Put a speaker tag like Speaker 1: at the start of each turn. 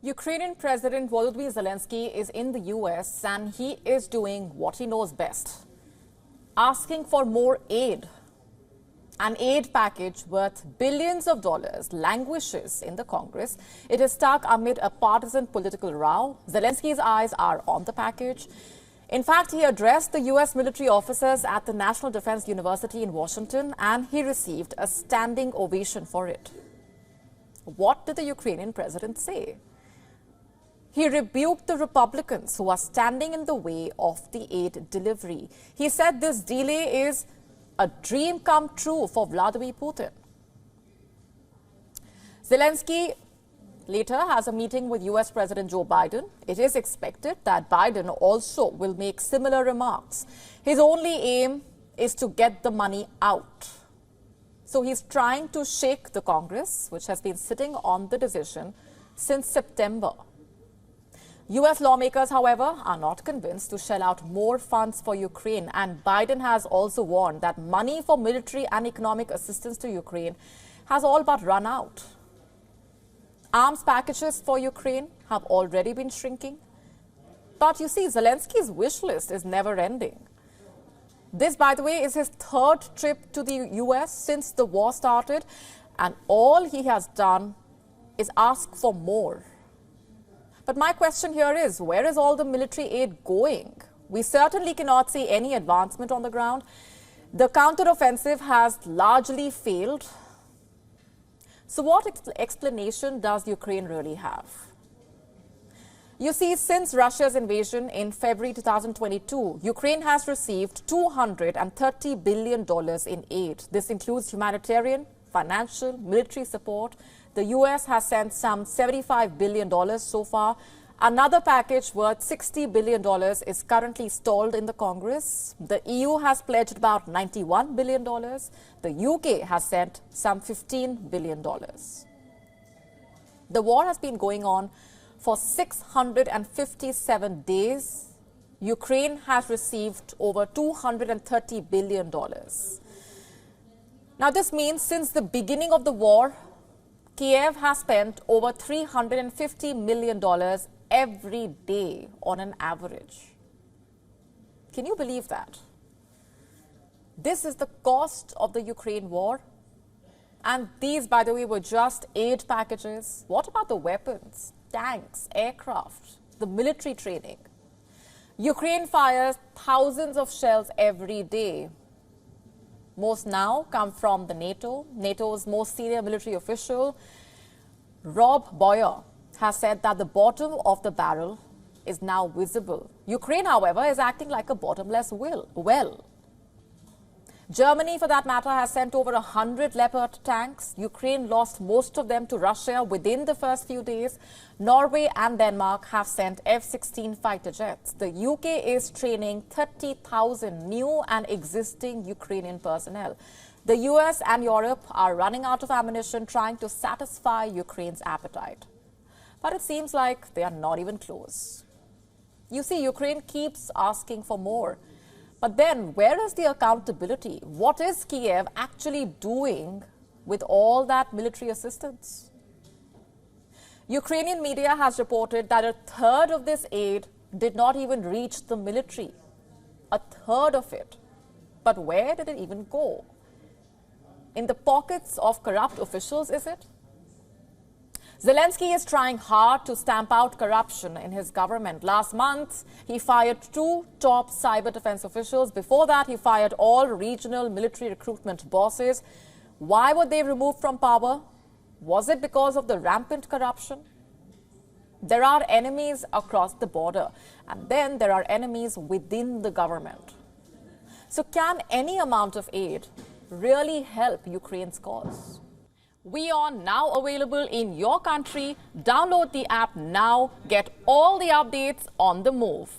Speaker 1: Ukrainian President Volodymyr Zelensky is in the US and he is doing what he knows best, asking for more aid. An aid package worth billions of dollars languishes in the Congress. It is stuck amid a partisan political row. Zelensky's eyes are on the package. In fact, he addressed the US military officers at the National Defense University in Washington and he received a standing ovation for it. What did the Ukrainian president say? He rebuked the Republicans who are standing in the way of the aid delivery. He said this delay is a dream come true for Vladimir Putin. Zelensky later has a meeting with US President Joe Biden. It is expected that Biden also will make similar remarks. His only aim is to get the money out. So he's trying to shake the Congress, which has been sitting on the decision since September. US lawmakers, however, are not convinced to shell out more funds for Ukraine, and Biden has also warned that money for military and economic assistance to Ukraine has all but run out. Arms packages for Ukraine have already been shrinking. But you see, Zelensky's wish list is never ending. This, by the way, is his third trip to the US since the war started, and all he has done is ask for more. But my question here is, where is all the military aid going? We certainly cannot see any advancement on the ground. The counteroffensive has largely failed. So what explanation does Ukraine really have? You see, since Russia's invasion in February 2022, Ukraine has received $230 billion in aid. This includes humanitarian, financial, military support. The US has sent some $75 billion so far. Another package worth $60 billion is currently stalled in the Congress. The EU has pledged about $91 billion. The UK has sent some $15 billion. The war has been going on for 657 days. Ukraine has received over $230 billion. Now, this means since the beginning of the war, Kiev has spent over $350 million every day on an average. Can you believe that? This is the cost of the Ukraine war. And these, by the way, were just aid packages. What about the weapons, tanks, aircraft, the military training? Ukraine fires thousands of shells every day. Most now come from the NATO. NATO's most senior military official, Rob Boyer, has said that the bottom of the barrel is now visible. Ukraine, however, is acting like a bottomless well. Germany, for that matter, has sent over 100 Leopard tanks. Ukraine lost most of them to Russia within the first few days. Norway and Denmark have sent F-16 fighter jets. The UK is training 30,000 new and existing Ukrainian personnel. The US and Europe are running out of ammunition, trying to satisfy Ukraine's appetite. But it seems like they are not even close. You see, Ukraine keeps asking for more. But then, where is the accountability? What is Kiev actually doing with all that military assistance? Ukrainian media has reported that a third of this aid did not even reach the military. A third of it. But where did it even go? In the pockets of corrupt officials, is it? Zelensky is trying hard to stamp out corruption in his government. Last month, he fired 2 top cyber defense officials. Before that, he fired all regional military recruitment bosses. Why were they removed from power? Was it because of the rampant corruption? There are enemies across the border, and then there are enemies within the government. So can any amount of aid really help Ukraine's cause? WION now available in your country. Download the app now. Get all the updates on the move.